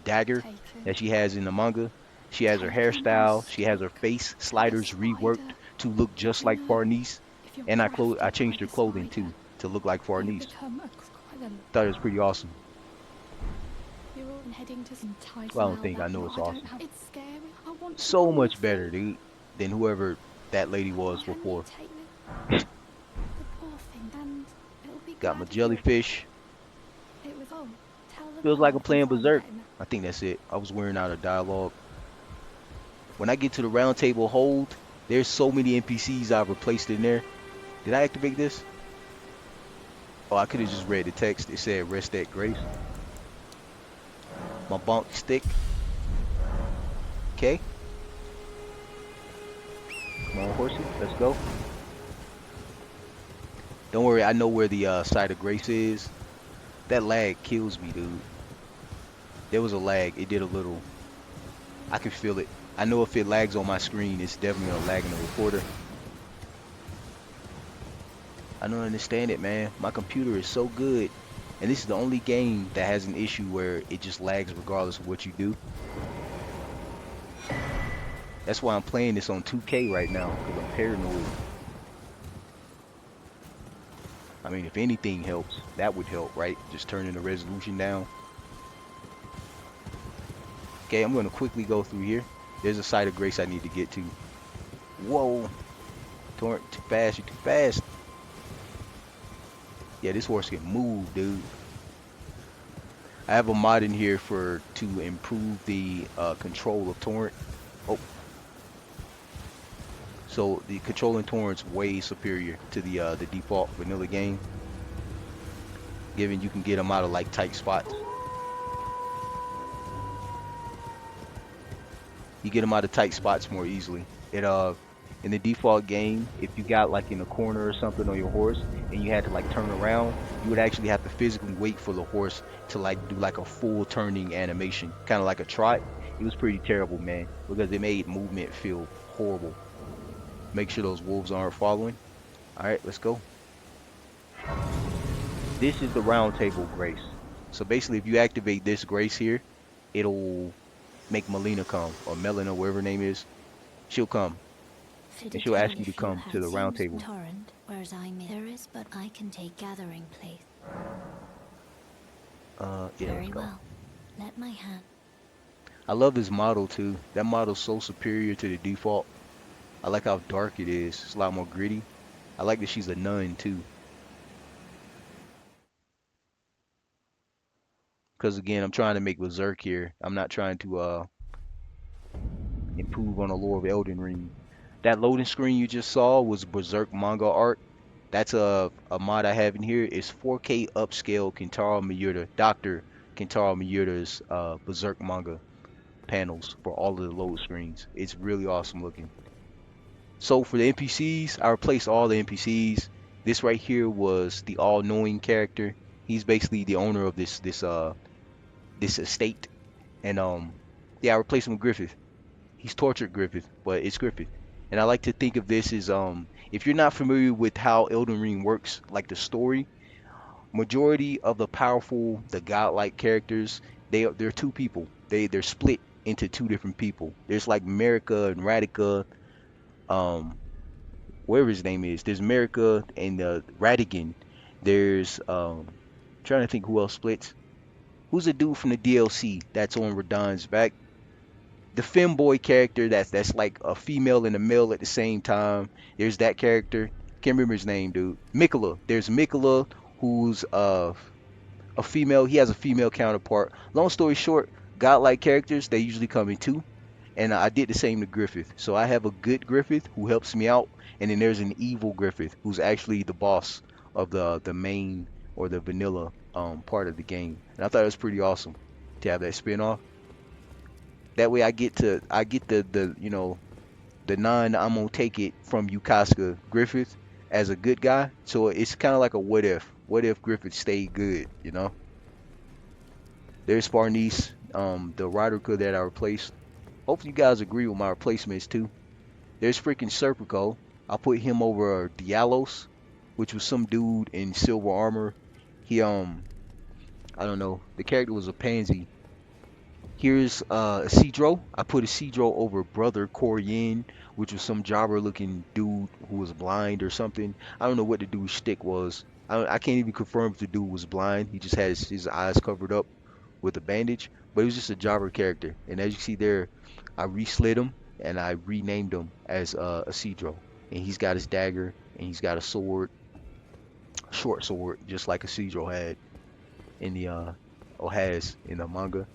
dagger that she has in the manga. She has her hairstyle. She has her face sliders reworked to look just like Farnese. And I changed her clothing too to look like Farnese. Thought it was pretty awesome. Well, I don't think I know it's awesome. So much better, dude, than whoever that lady was before. Got my jellyfish. Feels like I'm playing Berserk. I think that's it. I was wearing out a dialogue. When I get to the round table hold, there's so many NPCs I've replaced in there. Did I activate this? Oh, I could have just read the text. It said rest at grace. My bonk stick. Okay. Come on, horsey. Let's go. Don't worry, I know where the site of grace is. That lag kills me, dude. There was a lag. It did a little. I can feel it. I know if it lags on my screen, it's definitely gonna lag in the recorder. I don't understand it, man. My computer is so good. And this is the only game that has an issue where it just lags regardless of what you do. That's why I'm playing this on 2K right now, because I'm paranoid. I mean, if anything helps, that would help, right? Just turning the resolution down. Okay, I'm going to quickly go through here. There's a site of grace I need to get to. Whoa, Torrent, too fast, you're too fast. Yeah, this horse can move, dude. I have a mod in here for to improve the control of Torrent. Oh, so the controlling Torrent's way superior to the default vanilla game, given you can get them out of like tight spots. You get them out of tight spots more easily. It in the default game, if you got like in a corner or something on your horse and you had to like turn around, you would actually have to physically wait for the horse to like do like a full turning animation, kind of like a trot. It was pretty terrible, man, because it made movement feel horrible. Make sure those wolves aren't following. All right, let's go. This is the round table grace. So basically, if you activate this grace here, it'll make Melina come, or Melina, whatever her name is. She'll come, Fit and to she'll tell ask you to if you come to had the round seems table. torrent, whereas I may there is, but I can take gathering place. Yeah, let's Very go. well. Let my hand. I love this model too. That model's so superior to the default. I like how dark it is. It's a lot more gritty. I like that she's a nun too. Because again, I'm trying to make Berserk here. I'm not trying to improve on the lore of Elden Ring. That loading screen you just saw was Berserk manga art. That's a mod I have in here. It's 4K upscale Kentaro Miura, Dr. Kentaro Miura's Berserk manga panels for all of the load screens. It's really awesome looking. So for the NPCs, I replaced all the NPCs. This right here was the all-knowing character. He's basically the owner of this estate. And yeah, I replaced him with Griffith. He's tortured Griffith, but it's Griffith. And I like to think of this as if you're not familiar with how Elden Ring works, like the story, majority of the powerful, the godlike characters, they're two people. They're split into two different people. There's like Marika and Radika, um, whatever his name is. There's Marika and Radigan. There's trying to think who else splits. Who's the dude from the DLC that's on Radahn's back? The femboy character that's like a female and a male at the same time. There's that character. Can't remember his name, dude. Mikola. There's Mikola, who's a female. He has a female counterpart. Long story short, godlike characters they usually come in two. And I did the same to Griffith. So I have a good Griffith who helps me out, and then there's an evil Griffith who's actually the boss of the main or the vanilla part of the game. And I thought it was pretty awesome to have that spin-off. That way I get the the non I'm gonna take it from Yukasuka Griffith as a good guy. So it's kind of like a what if. What if Griffith stayed good, you know? There's Farnese, the Roderica that I replaced. Hopefully you guys agree with my replacements too. There's freaking Serpico. I put him over Dialos, which was some dude in silver armor. He I don't know. The character was a pansy. Here's Cedro. I put a Cedro over Brother Coryin, which was some jobber looking dude who was blind or something. I don't know what the dude's shtick was. I can't even confirm if the dude was blind. He just had his eyes covered up with a bandage, but he was just a jobber character. And as you see there, I reslid him and I renamed him as a Cedro. And he's got his dagger and he's got a sword, a short sword, just like a Cedro had in the or has in the manga.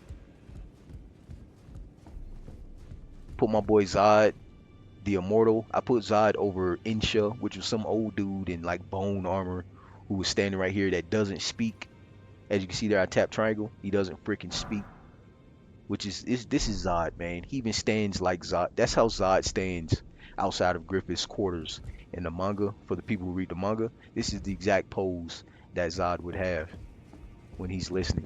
Put my boy Zod, the Immortal. I put Zod over Insha, which was some old dude in like bone armor who was standing right here that doesn't speak. As you can see there, I tap triangle. He doesn't freaking speak, which is this is Zod, man. He even stands like Zod. That's how Zod stands outside of Griffith's quarters in the manga. For the people who read the manga, this is the exact pose that Zod would have when he's listening.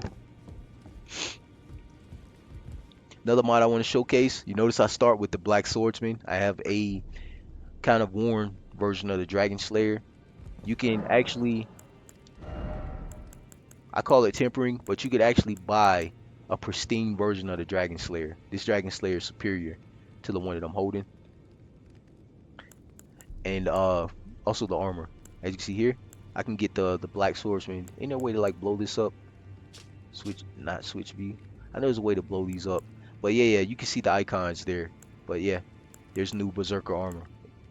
Another mod I want to showcase. You notice I start with the Black Swordsman. I have a kind of worn version of the Dragon Slayer. You can actually I call it tempering, but you could actually buy a pristine version of the Dragon Slayer. This Dragon Slayer is superior to the one that I'm holding, and also the armor. As you can see here, I can get the Black Swordsman. Ain't there a way to like blow this up? Switch, not switch V. I know there's a way to blow these up, but yeah, you can see the icons there. But yeah, there's new Berserker armor.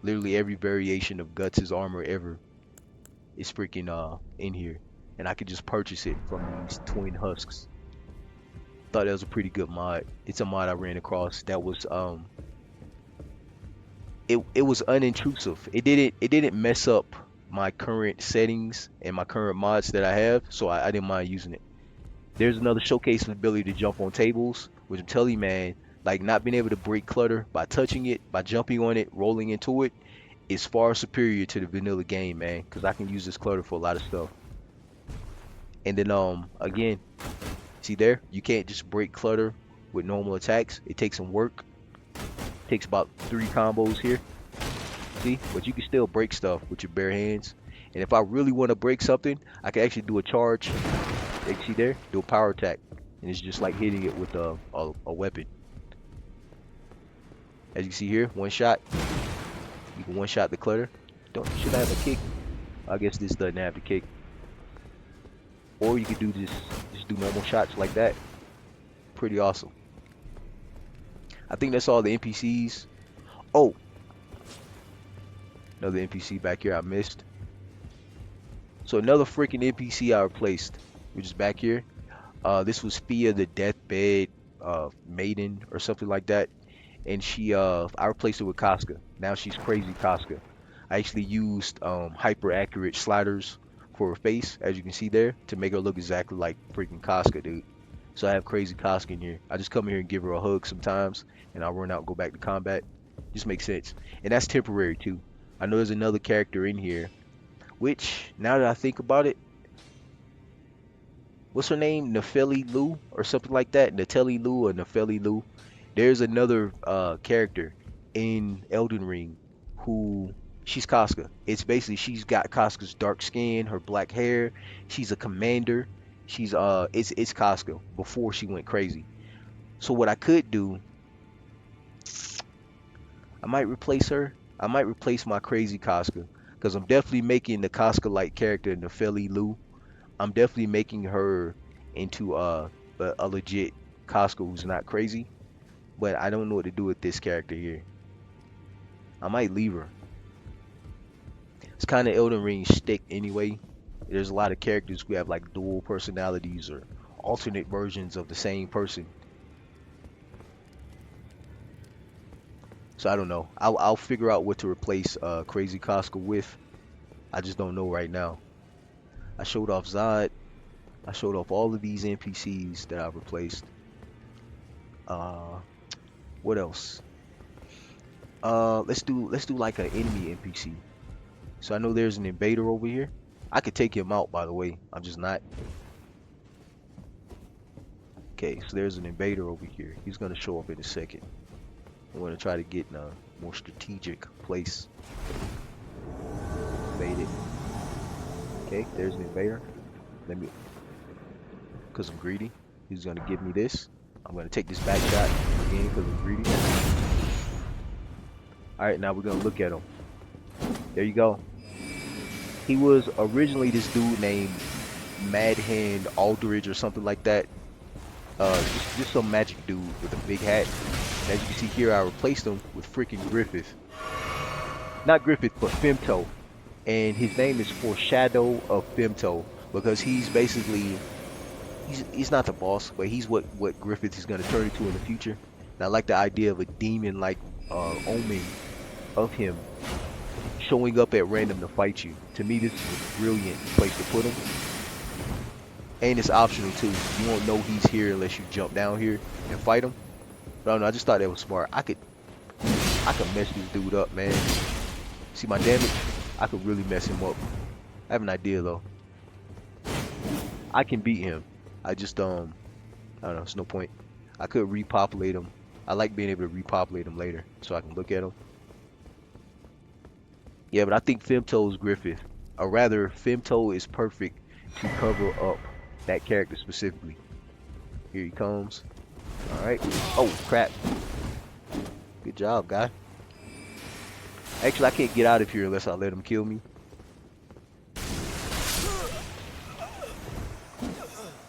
Literally every variation of Guts' armor ever is freaking in here, and I could just purchase it from these twin husks. Thought that was a pretty good mod. It's a mod I ran across that was it was unintrusive. It didn't mess up my current settings and my current mods that I have, so I didn't mind using it. There's another showcase of ability to jump on tables, which I'm telling you, man, like not being able to break clutter by touching it, by jumping on it, rolling into it, is far superior to the vanilla game, man, because I can use this clutter for a lot of stuff. And then again, see there, you can't just break clutter with normal attacks. It takes some work. It takes about 3 combos here. See, but you can still break stuff with your bare hands. And if I really want to break something, I can actually do a charge. You see there, do a power attack, and it's just like hitting it with a weapon. As you see here, one shot. You can one shot the clutter. Should I have a kick? I guess this doesn't have the kick. Or you could do just do normal shots like that. Pretty awesome. I think that's all the NPCs. Oh, another NPC back here I missed. So another freaking NPC I replaced, which is back here. This was Fia the Deathbed Maiden or something like that. And I replaced her with Casca. Now she's crazy Casca. I actually used hyper accurate sliders for her face, as you can see there, to make her look exactly like freaking Casca, dude. So I have crazy Casca in here. I just come here and give her a hug sometimes, and I'll run out and go back to combat. Just makes sense. And that's temporary too. I know there's another character in here, which, now that I think about it, what's her name? Nefeli Lu or something like that? Natelli Lu or Nefeli Lu. There's another character in Elden Ring who she's Casca. It's basically she's got Casca's dark skin, her black hair. She's a commander. She's it's Casca before she went crazy. So what I could do, I might replace her. I might replace my crazy Casca because I'm definitely making the Casca-like character Nefeli Lu. I'm definitely making her into a legit Casca who's not crazy. But I don't know what to do with this character here. I might leave her. It's kind of Elden Ring shtick anyway. There's a lot of characters who have like dual personalities or alternate versions of the same person. So I don't know. I'll figure out what to replace Crazy Casca with. I just don't know right now. I showed off Zod. I showed off all of these NPCs that I've replaced. What else? Let's do like an enemy NPC. So I know there's an invader over here. I could take him out, by the way. I'm just not. Okay, so there's an invader over here. He's gonna show up in a second. I'm gonna try to get in a more strategic place. Invade it. Okay, there's an invader. Let me, cause I'm greedy. He's gonna give me this. I'm gonna take this back shot again because I'm greedy. Alright, now we're gonna look at him. There you go. He was originally this dude named Mad Hand Aldridge or something like that. Just some magic dude with a big hat. And as you can see here, I replaced him with freaking Griffith. Not Griffith, but Femto. And his name is Foreshadow of Femto because he's basically, he's not the boss, but he's what Griffith is going to turn into in the future. And I like the idea of a demon-like omen of him showing up at random to fight you. To me, this is a brilliant place to put him. And it's optional too. You won't know he's here unless you jump down here and fight him. But I don't know, I just thought that was smart. I could mess this dude up, man. See my damage? I could really mess him up. I have an idea though. I can beat him. I just I don't know, there's no point. I could repopulate him. I like being able to repopulate him later so I can look at him. Yeah, but I think Femto's Griffith. Or rather, Femto is perfect to cover up that character specifically. Here he comes. All right. Oh crap! Good job, guy. Actually, I can't get out of here unless I let him kill me.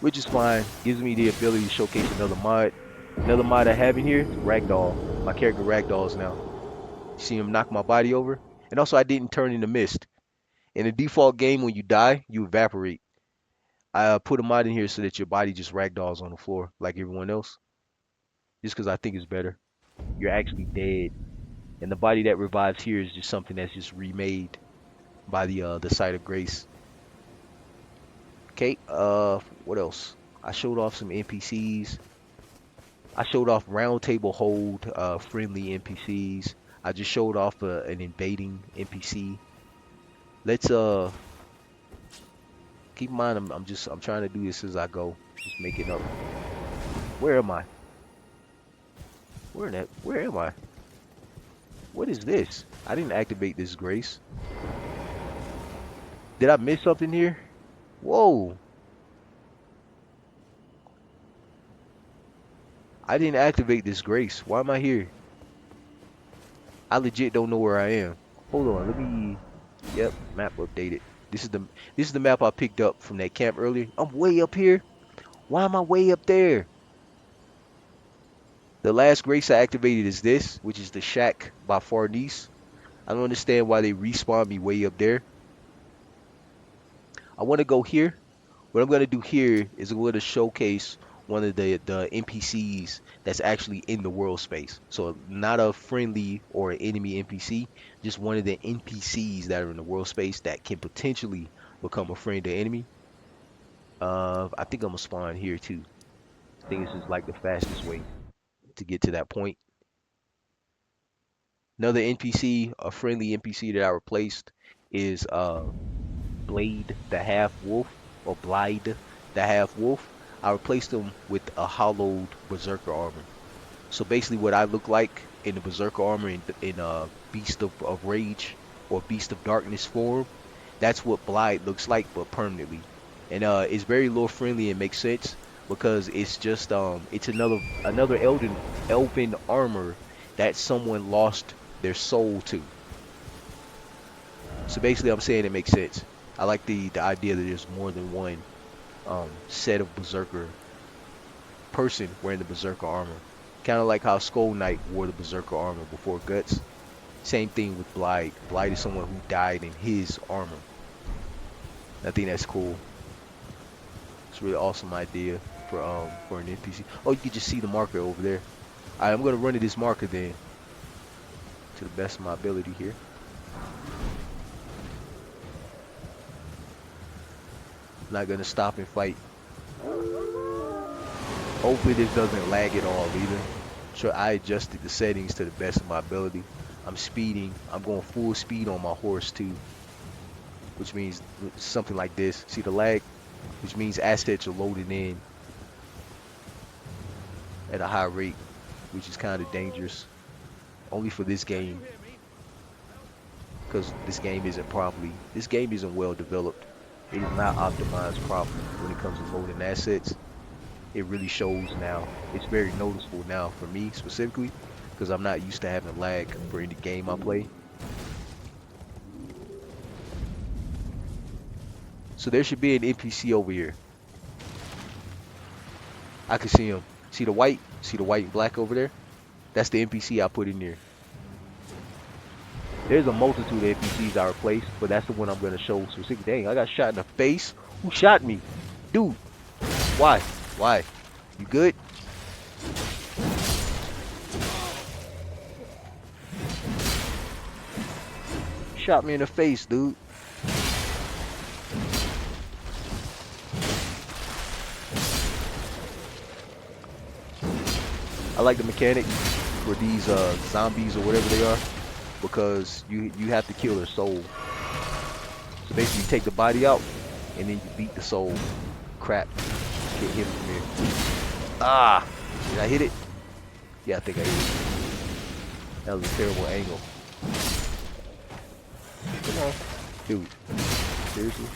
Which is fine. Gives me the ability to showcase another mod. Another mod I have in here, Ragdoll. My character Ragdolls now. See him knock my body over? And also I didn't turn into mist. In the default game, when you die, you evaporate. I put a mod in here so that your body just ragdolls on the floor like everyone else. Just because I think it's better. You're actually dead. And the body that revives here is just something that's just remade by the site of grace. Okay, what else? I showed off some NPCs. I showed off round table hold friendly NPCs. I just showed off an invading NPC. Let's keep in mind I'm trying to do this as I go. Just making up. Where am I? Where am I? What is this? I didn't activate this grace. Did I miss something here? Whoa. I didn't activate this grace. Why am I here? I legit don't know where I am. Hold on, let me. Yep, map updated. This is the map I picked up from that camp earlier. I'm way up here. Why am I way up there? The last grace I activated is this, which is the shack by Farnice. I don't understand why they respawn me way up there. I want to go here. What I'm going to do here is I'm going to showcase one of the NPCs that's actually in the world space. So not a friendly or an enemy NPC, just one of the NPCs that are in the world space that can potentially become a friend or enemy. I think I'm going to spawn here too. I think this is like the fastest way to get to that point. Another NPC, a friendly NPC that I replaced is Blade the Half Wolf, or Blide the Half Wolf. I replaced him with a hollowed Berserker armor. So basically what I look like in the Berserker armor in Beast of Rage or Beast of Darkness form, that's what Blide looks like, but permanently. And it's very lore friendly and makes sense because it's just it's another elven armor that someone lost their soul to. So basically I'm saying it makes sense. I like the idea that there's more than one set of Berserker person wearing the Berserker armor. Kind of like how Skull Knight wore the Berserker armor before Guts. Same thing with Blide. Blide is someone who died in his armor. I think that's cool. It's a really awesome idea for an NPC. Oh, you can just see the marker over there. Alright, I'm gonna run to this marker then, to the best of my ability here. Not gonna stop and fight. Hopefully this doesn't lag at all either. Sure, I adjusted the settings to the best of my ability. I'm speeding. I'm going full speed on my horse too, which means something like this. See the lag? Which means assets are loading in at a high rate, which is kind of dangerous. Only for this game, because this game isn't well developed. It is not optimized properly when it comes to loading assets. It really shows now. It's very noticeable now for me specifically, because I'm not used to having lag for any game I play. So there should be an NPC over here. I can see him. See the white? See the white and black over there? That's the NPC I put in there. There's a multitude of NPCs I replaced, but that's the one I'm going to show specifically. Dang, I got shot in the face. Who shot me? Dude. Why? Why? You good? Shot me in the face, dude. I like the mechanic for these zombies or whatever they are, because you have to kill their soul. So basically you take the body out and then you beat the soul. Crap. Can't hit him from here. Ah! Did I hit it? Yeah, I think I hit it. That was a terrible angle. Come on. Dude. Seriously?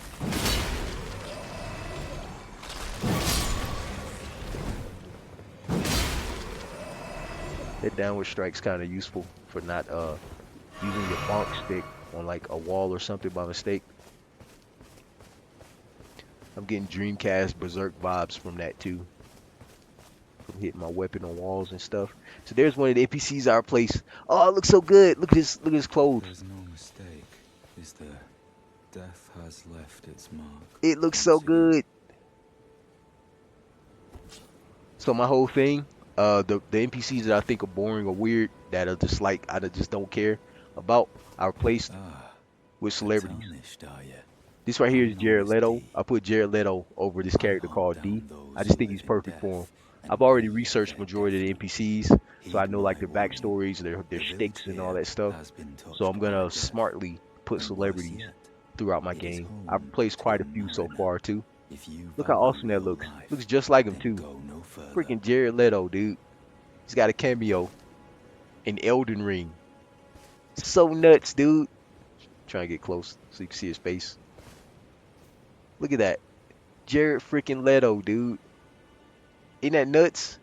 That downward strike's kind of useful for not using your bonk stick on like a wall or something by mistake. I'm getting Dreamcast Berserk vibes from that too. From hitting my weapon on walls and stuff. So there's one of the NPCs I replaced. Oh, it looks so good. Look at his clothes. There's no mistake, is there? Death has left its mark. It looks so once again. good. So my whole thing, the NPCs that I think are boring or weird, that are just like I just don't care about, I replaced Ah, with the celebrities. tarnished, are you? This right here is I'm known Jared as Leto. D. I put Jared Leto over this I character hunt called D. down those I just who think live he's in perfect for him. death and I've already breathe researched their majority of the deathly. NPCs, so I Heed know like my their warning. backstories, their The village sticks and all here that stuff. has been So touched I'm by gonna death, smartly put and worse celebrities yet, throughout my it is game. I've home replaced to quite a a few so mariner. far too. If you Look how value awesome that your looks. life, Looks just like him then too. go no further. Freaking Jared Leto, dude. He's got a cameo in Elden Ring. So nuts, dude. Trying to get close so you can see his face. Look at that. Jared freaking Leto, dude. Ain't that nuts?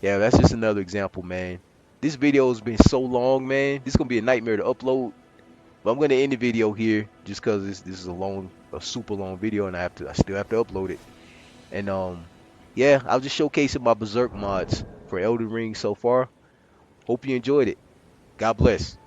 Yeah, that's just another example, man. This video has been so long, man. This is gonna be a nightmare to upload. But I'm gonna end the video here just because this is a super long video, and I still have to upload it. And yeah, I was just showcasing my Berserk mods for Elden Ring so far. Hope you enjoyed it. God bless.